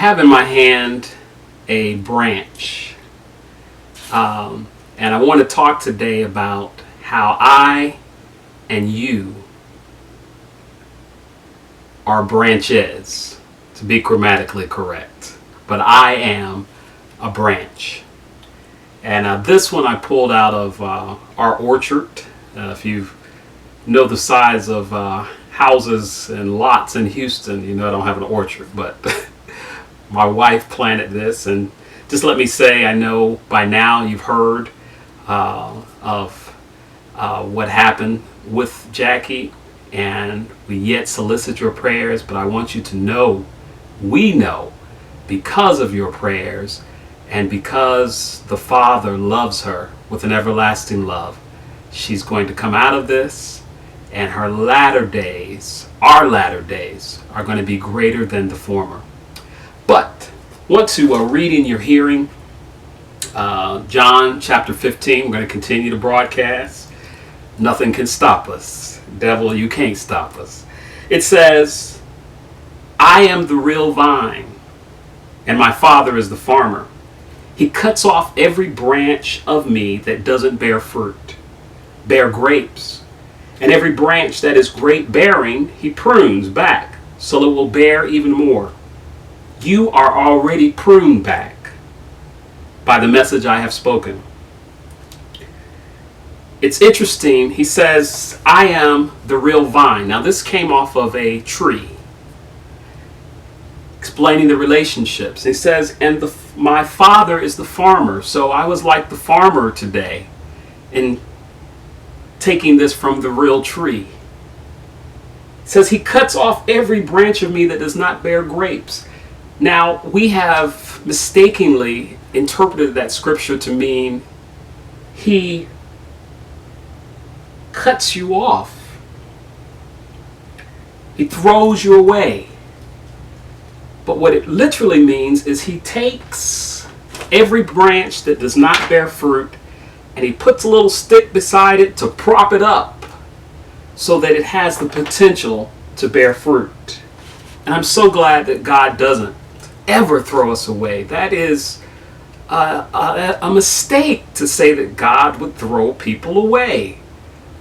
have in my hand a branch. And I want to talk today about how I and you are branches, to be grammatically correct. But I am a branch. And this one I pulled out of our orchard. If you know the size of houses and lots in Houston, you know I don't have an orchard, but my wife planted this. And just let me say, I know by now you've heard of what happened with Jackie, and we yet solicit your prayers, but I want you to know, we know, because of your prayers and because the Father loves her with an everlasting love, she's going to come out of this, and her latter days, our latter days, are going to be greater than the former. But I want to read in your hearing John chapter 15. We're going to continue to broadcast. Nothing can stop us. Devil, you can't stop us. It says, I am the real vine, and my Father is the farmer. He cuts off every branch of me that doesn't bear fruit, bear grapes. And every branch that is grape bearing, he prunes back, so it will bear even more. You are already pruned back by the message I have spoken. It's interesting, he says, I am the real vine. Now this came off of a tree, explaining the relationships. He says, and my Father is the farmer. So I was like the farmer today in taking this from the real tree. It says he cuts off every branch of me that does not bear grapes. Now we have mistakenly interpreted that scripture to mean he cuts you off. He throws you away. But what it literally means is he takes every branch that does not bear fruit and he puts a little stick beside it to prop it up so that it has the potential to bear fruit. And I'm so glad that God doesn't ever throw us away. That is a mistake to say that God would throw people away.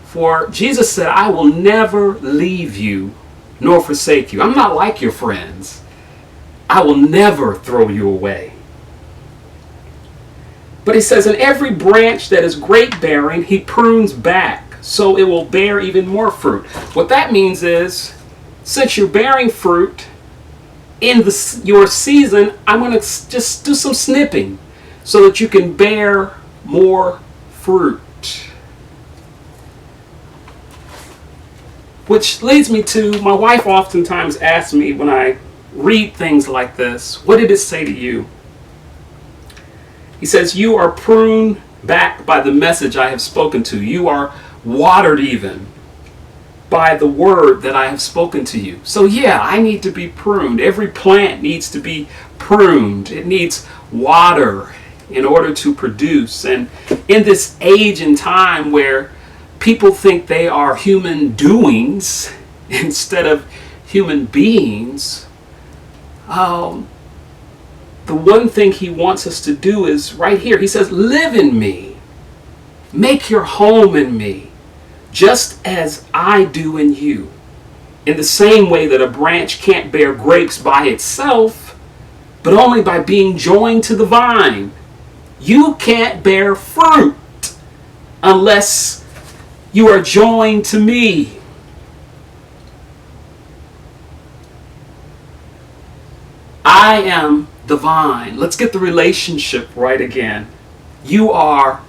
For Jesus said, I will never leave you nor forsake you. I'm not like your friends. I will never throw you away. But he says, in every branch that is grape bearing, he prunes back, so it will bear even more fruit. What that means is, since you're bearing fruit in your season, I'm going to just do some snipping so that you can bear more fruit. Which leads me to, my wife oftentimes asks me when I read things like this, what did it say to you? He says, you are pruned back by the message I have spoken to. You are watered even by the word that I have spoken to you. So yeah, I need to be pruned. Every plant needs to be pruned. It needs water in order to produce. And in this age and time where people think they are human doings instead of human beings, the one thing he wants us to do is right here. He says, live in me. Make your home in me, just as I do in you. In the same way that a branch can't bear grapes by itself, but only by being joined to the vine. You can't bear fruit unless you are joined to me. I am the vine. Let's get the relationship right again. You are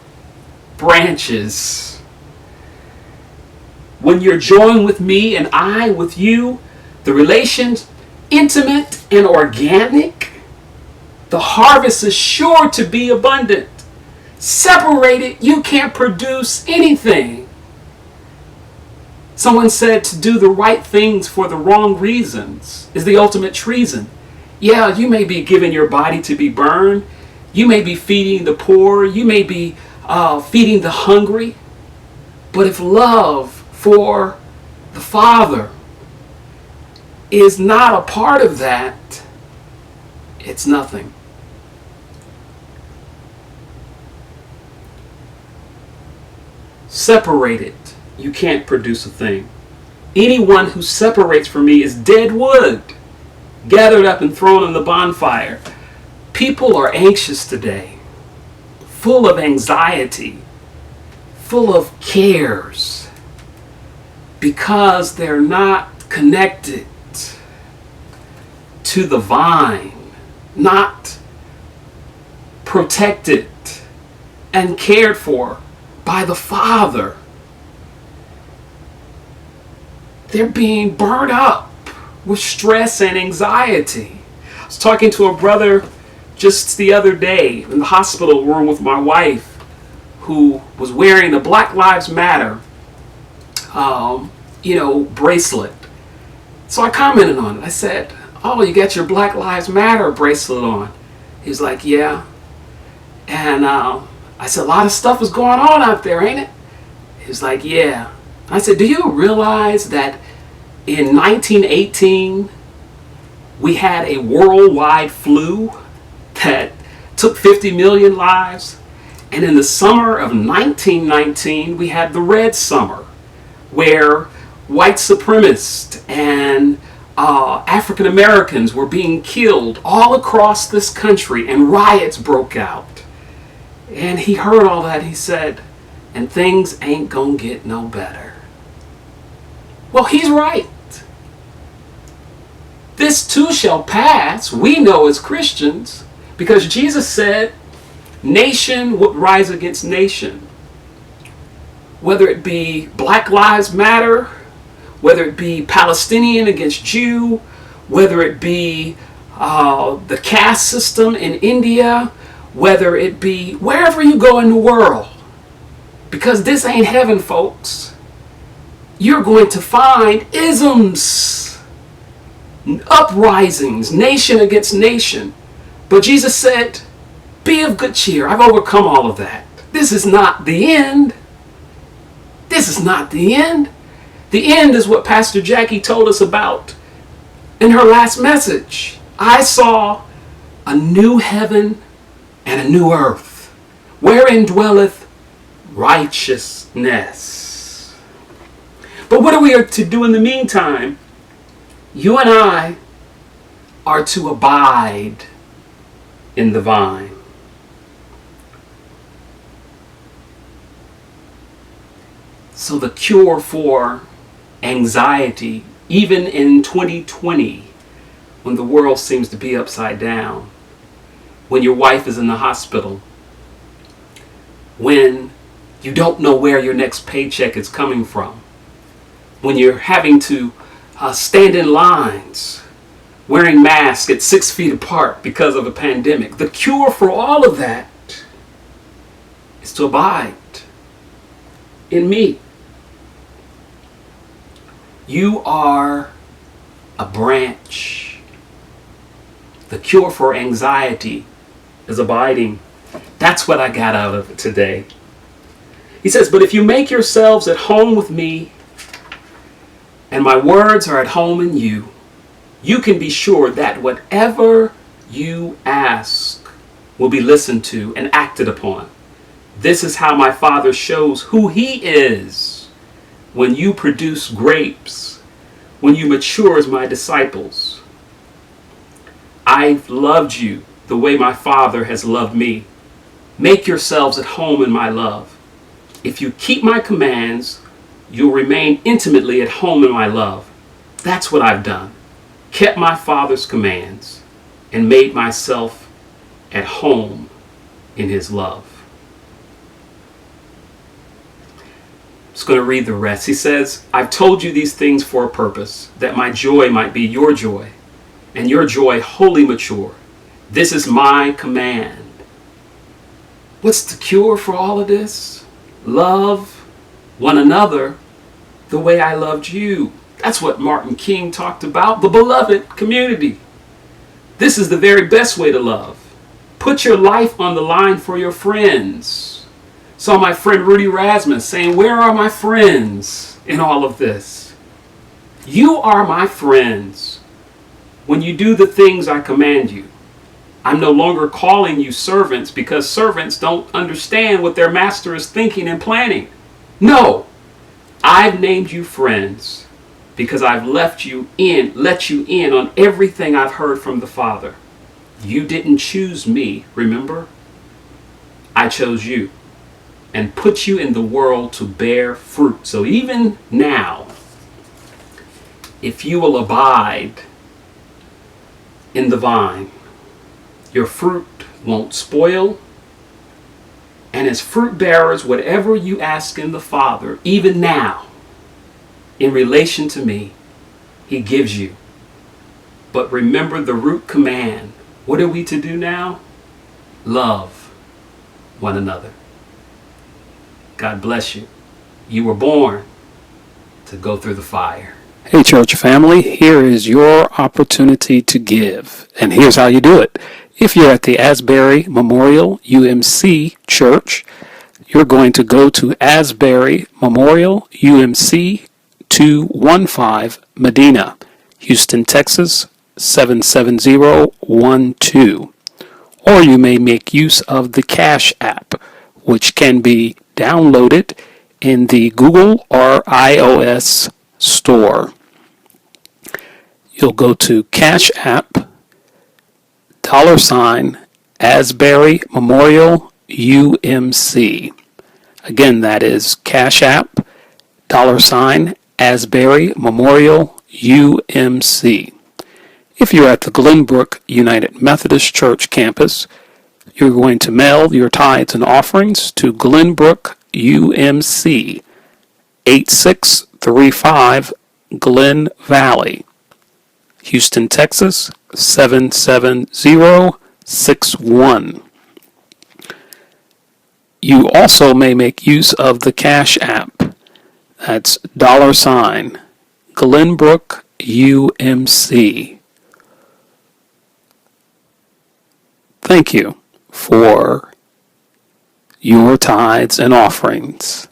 branches. When you're joined with me and I with you, the relation's intimate and organic. The harvest is sure to be abundant. Separated, you can't produce anything. Someone said to do the right things for the wrong reasons is the ultimate treason. Yeah, you may be giving your body to be burned. You may be feeding the poor. You may be feeding the hungry. But if love for the Father is not a part of that, it's nothing. Separated, you can't produce a thing. Anyone who separates from me is dead wood, gathered up and thrown in the bonfire. People are anxious today, full of anxiety, full of cares, because they're not connected to the vine, not protected and cared for by the Father. They're being burned up with stress and anxiety. I was talking to a brother just the other day in the hospital room with my wife, who was wearing a Black Lives Matter, bracelet. So I commented on it. I said, "Oh, you got your Black Lives Matter bracelet on?" He's like, "Yeah." And I said, "A lot of stuff is going on out there, ain't it?" He's like, "Yeah." I said, "Do you realize that in 1918, we had a worldwide flu that took 50 million lives? And in the summer of 1919, we had the Red Summer, where white supremacists and African Americans were being killed all across this country, and riots broke out." And he heard all that. He said, "And things ain't gonna get no better." Well, he's right. This too shall pass, we know as Christians, because Jesus said nation would rise against nation. Whether it be Black Lives Matter, whether it be Palestinian against Jew, whether it be the caste system in India, whether it be wherever you go in the world, because this ain't heaven, folks. You're going to find isms, uprisings, nation against nation. But Jesus said, "Be of good cheer. I've overcome all of that. This is not the end. This is not the end." The end is what Pastor Jackie told us about in her last message. "I saw a new heaven and a new earth, wherein dwelleth righteousness." But what are we to do in the meantime? You and I are to abide in the vine. So the cure for anxiety, even in 2020, when the world seems to be upside down, when your wife is in the hospital, when you don't know where your next paycheck is coming from, when you're having to stand in lines, wearing masks at 6 feet apart because of a pandemic. The cure for all of that is to abide in me. You are a branch. The cure for anxiety is abiding. That's what I got out of it today. He says, "But if you make yourselves at home with me, and my words are at home in you, you can be sure that whatever you ask will be listened to and acted upon. This is how my Father shows who he is. When you produce grapes, when you mature as my disciples. I've loved you the way my Father has loved me. Make yourselves at home in my love. If you keep my commands, you'll remain intimately at home in my love." That's what I've done. Kept my Father's commands and made myself at home in his love. I'm just going to read the rest. He says, "I've told you these things for a purpose, that my joy might be your joy, and your joy wholly mature. This is my command." What's the cure for all of this? Love one another the way I loved you. That's what Martin King talked about, the beloved community. This is the very best way to love. Put your life on the line for your friends. Saw my friend Rudy Rasmus saying, "Where are my friends in all of this?" You are my friends when you do the things I command you. I'm no longer calling you servants because servants don't understand what their master is thinking and planning. No, I've named you friends because I've let you in on everything I've heard from the Father. You didn't choose me, remember? I chose you and put you in the world to bear fruit. So even now, if you will abide in the vine, your fruit won't spoil. And as fruit bearers, whatever you ask in the Father, even now, in relation to me, He gives you. But remember the root command. What are we to do now? Love one another. God bless you. You were born to go through the fire. Hey, church family, here is your opportunity to give. And here's how you do it. If you're at the Asbury Memorial UMC Church, you're going to go to Asbury Memorial UMC 215 Medina, Houston, Texas 77012. Or you may make use of the Cash App, which can be downloaded in the Google or iOS store. You'll go to Cash App, $ Asbury Memorial UMC. Again, that is Cash App, $ Asbury Memorial UMC. If you're at the Glenbrook United Methodist Church campus, you're going to mail your tithes and offerings to Glenbrook UMC, 8635 Glen Valley, Houston, Texas 77061. You also may make use of the Cash App. That's $ Glenbrook UMC. Thank you for your tithes and offerings.